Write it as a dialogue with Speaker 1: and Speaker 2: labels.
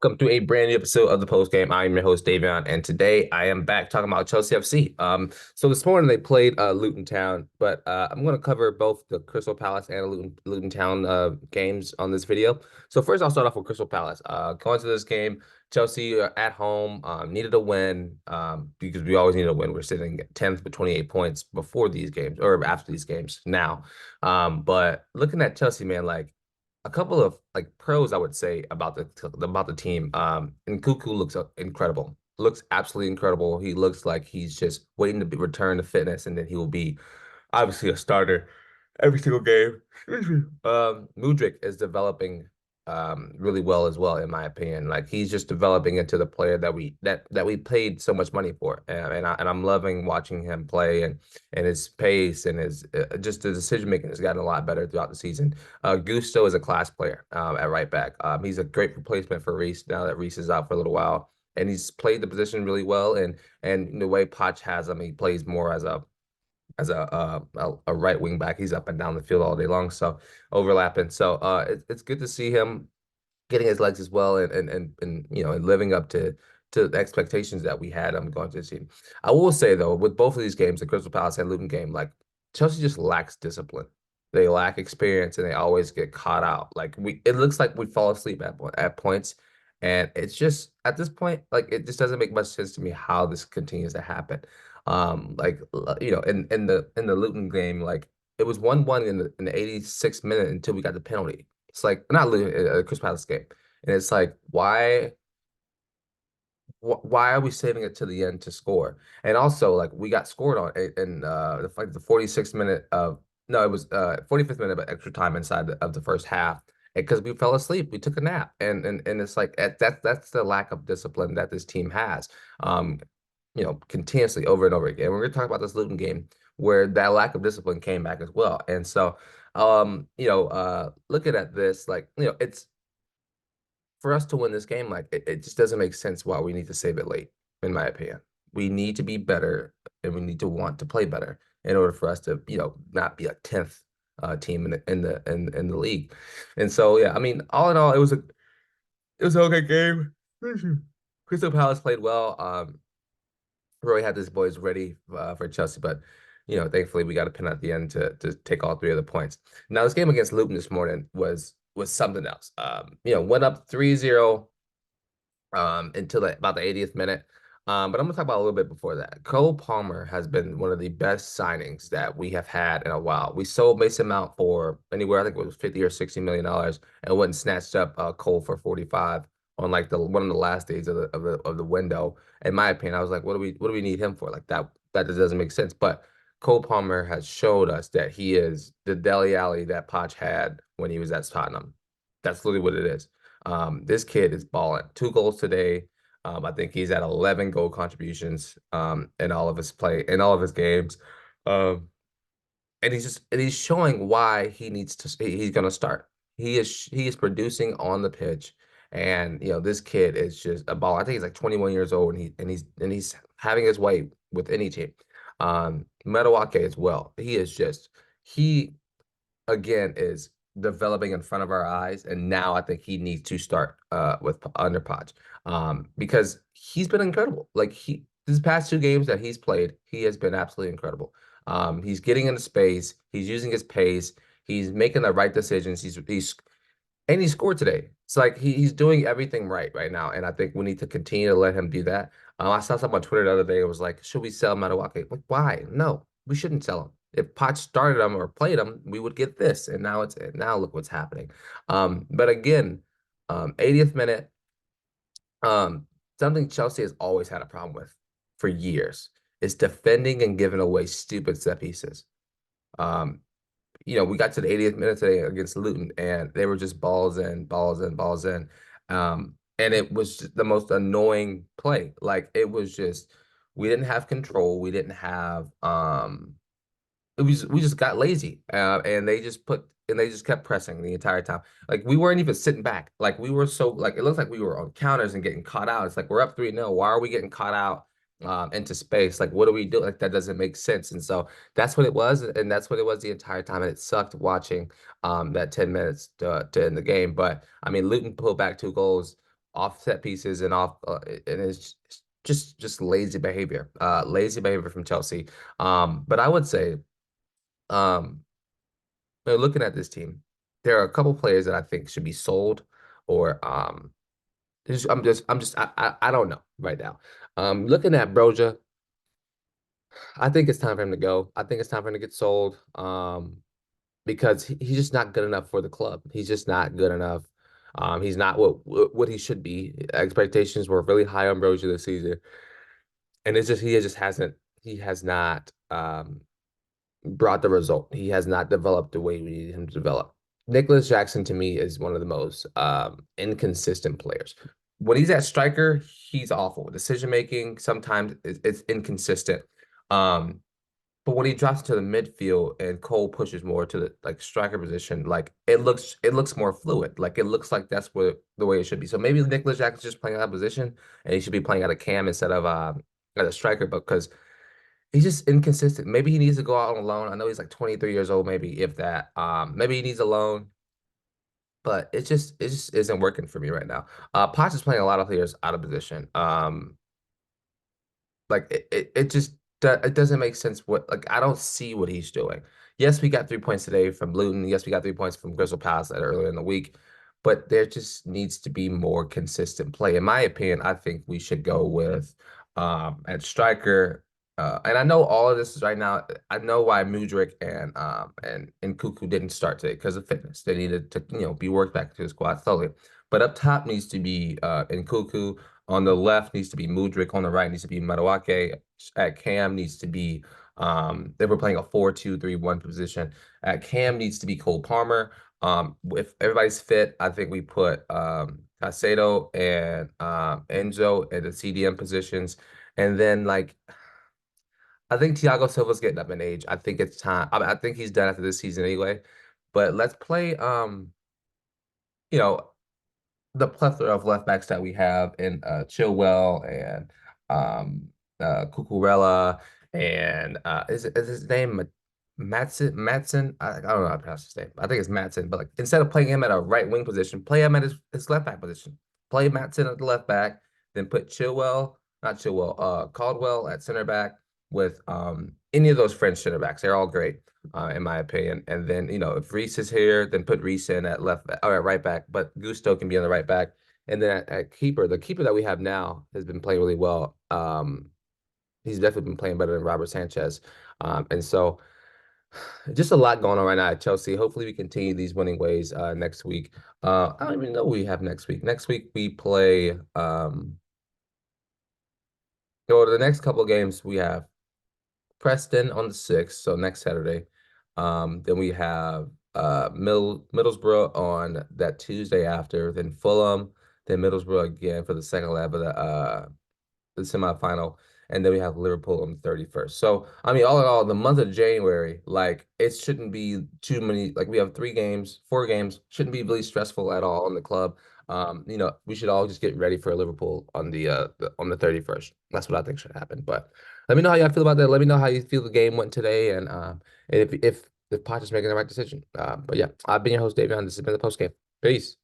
Speaker 1: Welcome to a brand new episode of the post game. I'm your host Davion, and today I am back talking about Chelsea FC. So this morning they played Luton Town, but I'm going to cover both the Crystal Palace and Luton Town games on this video. So first, I'll start off with Crystal Palace. Going to this game, Chelsea at home needed a win because we always need a win. We're sitting at 10th with 28 points before these games or after these games now. But looking at Chelsea, man, like a couple of like pros I would say about the team. And Cuckoo looks incredible. Looks absolutely incredible. He looks like he's just waiting to return to fitness, and then he will be obviously a starter every single game. Mudryk is developing really well as well, in my opinion. Like he's just developing into the player that we paid so much money for, and I'm loving watching him play and his pace and his just the decision making has gotten a lot better throughout the season. Gusto is a class player at right back. He's a great replacement for Reece now that Reece is out for a little while, and he's played the position really well. And the way Poch has him, he plays more as a right wing back. He's up and down the field all day long, so overlapping. So it's good to see him getting his legs as well and and living up to the expectations that we had going to the team. I will say though, with both of these games, the Crystal Palace and Luton game, like Chelsea just lacks discipline. They lack experience and they always get caught out. Like it looks like we fall asleep at points. And it's just at this point, like it just doesn't make much sense to me how this continues to happen. In the Luton game, like it was 1-1 in the 86th minute until we got the penalty. It's like not Luton, Crystal Palace game. And it's like, why are we saving it to the end to score? And also, like we got scored on in the 46th minute of no, it was 45th minute of extra time inside of the first half. Because we fell asleep, we took a nap, and it's like that's the lack of discipline that this team has, continuously over and over again. We're gonna talk about this Luton game where that lack of discipline came back as well. And so, looking at this, like it's for us to win this game, like it just doesn't make sense why we need to save it late, in my opinion. We need to be better and we need to want to play better in order for us to, not be a 10th team in the league. And so yeah, I mean, all in all, it was an okay game. Crystal Palace played well. Roy had his boys ready for Chelsea, but thankfully we got a pin at the end to take all three of the points. Now this game against Luton this morning was something else. Went up 3-0 until about the 80th minute. But I'm gonna talk about a little bit before that. Cole Palmer has been one of the best signings that we have had in a while. We sold Mason Mount for anywhere, I think it was 50 or 60 million dollars, and went and snatched up Cole for 45 on like the one of the last days of the window. In my opinion, I was like, what do we need him for? Like that just doesn't make sense. But Cole Palmer has showed us that he is the Dele Alli that Poch had when he was at Tottenham. That's literally what it is. This kid is balling. 2 goals today. I think he's at 11 goal contributions in all of his games. Um, and he's showing why he's gonna start. He is producing on the pitch, and this kid is just a ball. I think he's like 21 years old, and he's having his way with any team. Medawake as well. He again is developing in front of our eyes, and now I think he needs to start with under Poch, because he's been incredible. Like these past 2 games that he's played, he has been absolutely incredible. He's getting into space, he's using his pace, he's making the right decisions. And he scored today. It's like he's doing everything right now, and I think we need to continue to let him do that. I saw something on Twitter the other day. It was like, should we sell Madueke? Like, why? No, we shouldn't sell him. If Potts started him or played him, we would get this. And now look what's happening. But again, 80th minute, something Chelsea has always had a problem with for years is defending and giving away stupid set pieces. Um, we got to the 80th minute today against Luton, and they were just balls in, balls in, balls in. And it was just the most annoying play. Like it was just we didn't have control. We didn't have we just got lazy. And they just kept pressing the entire time. Like we weren't even sitting back. Like we were so like it looks like we were on counters and getting caught out. It's like we're up 3-0. Why are we getting caught out into space? Like what do we do? Like that doesn't make sense. And so that's what it was, and that's what it was the entire time. And it sucked watching that 10 minutes to end the game. But I mean, Luton pulled back 2 goals. off set pieces and off, and it's just lazy behavior from Chelsea. But I would say, um, looking at this team, there are a couple players that I think should be sold or I don't know right now. Looking at Broja, I think it's time for him to go. I think it's time for him to get sold. Because he's just not good enough for the club. He's just not good enough. He's not what he should be. Expectations were really high on Broja this season, and it's just he has not brought the result. He has not developed the way we need him to develop. Nicholas Jackson to me is one of the most inconsistent players. When he's at striker, he's awful. Decision making sometimes it's inconsistent. Um, but when he drops to the midfield and Cole pushes more to the like striker position, like it looks more fluid. Like it looks like that's what the way it should be. So maybe Nicholas Jackson's just playing out of position and he should be playing out of cam instead of as a striker because he's just inconsistent. Maybe he needs to go out on loan. I know he's like 23 years old, maybe if that. Maybe he needs a loan, but it just isn't working for me right now. Potts is playing a lot of players out of position. Like it just it doesn't make sense what like I don't see what he's doing. Yes, we got 3 points today from Luton. Yes, we got 3 points from Crystal Palace earlier in the week, but there just needs to be more consistent play. In my opinion, I think we should go with at striker. And I know all of this is right now. I know why Mudryk and Cuckoo didn't start today because of fitness. They needed to be worked back to the squad slowly. But up top needs to be Cuckoo. On the left needs to be Mudryk. On the right needs to be Madueke. At Cam needs to be they were playing a 4-2-3-1 position. At Cam needs to be Cole Palmer. If everybody's fit, I think we put Caicedo and Enzo at the CDM positions. And then like I think Thiago Silva's getting up in age. I think it's time. I think he's done after this season anyway. But let's play you know, the plethora of left backs that we have in Chilwell and Cucurella and is his name Matson? I don't know how to pronounce his name. I think it's Matson, but like instead of playing him at a right wing position, play him at his left back position. Play Matson at the left back, then put not Chilwell, Caldwell at center back with any of those French center backs. They're all great in my opinion. And then, if Reese is here, then put Reese in at left back, or at right back, but Gusto can be on the right back. And then at keeper, the keeper that we have now has been playing really well. He's definitely been playing better than Robert Sanchez. And so just a lot going on right now at Chelsea. Hopefully we continue these winning ways next week. I don't even know what we have next week. Next week we play the next couple of games we have Preston on the 6th, so next Saturday. Then we have Middlesbrough on that Tuesday after, then Fulham, then Middlesbrough again for the second leg of the semifinal, and then we have Liverpool on the 31st. So, I mean, all in all, the month of January, like it shouldn't be too many. Like we have 4 games, shouldn't be really stressful at all on the club. We should all just get ready for Liverpool on the 31st. That's what I think should happen. But let me know how y'all feel about that. Let me know how you feel the game went today, and if Poch is making the right decision. But yeah, I've been your host, Davion. This has been the post game. Peace.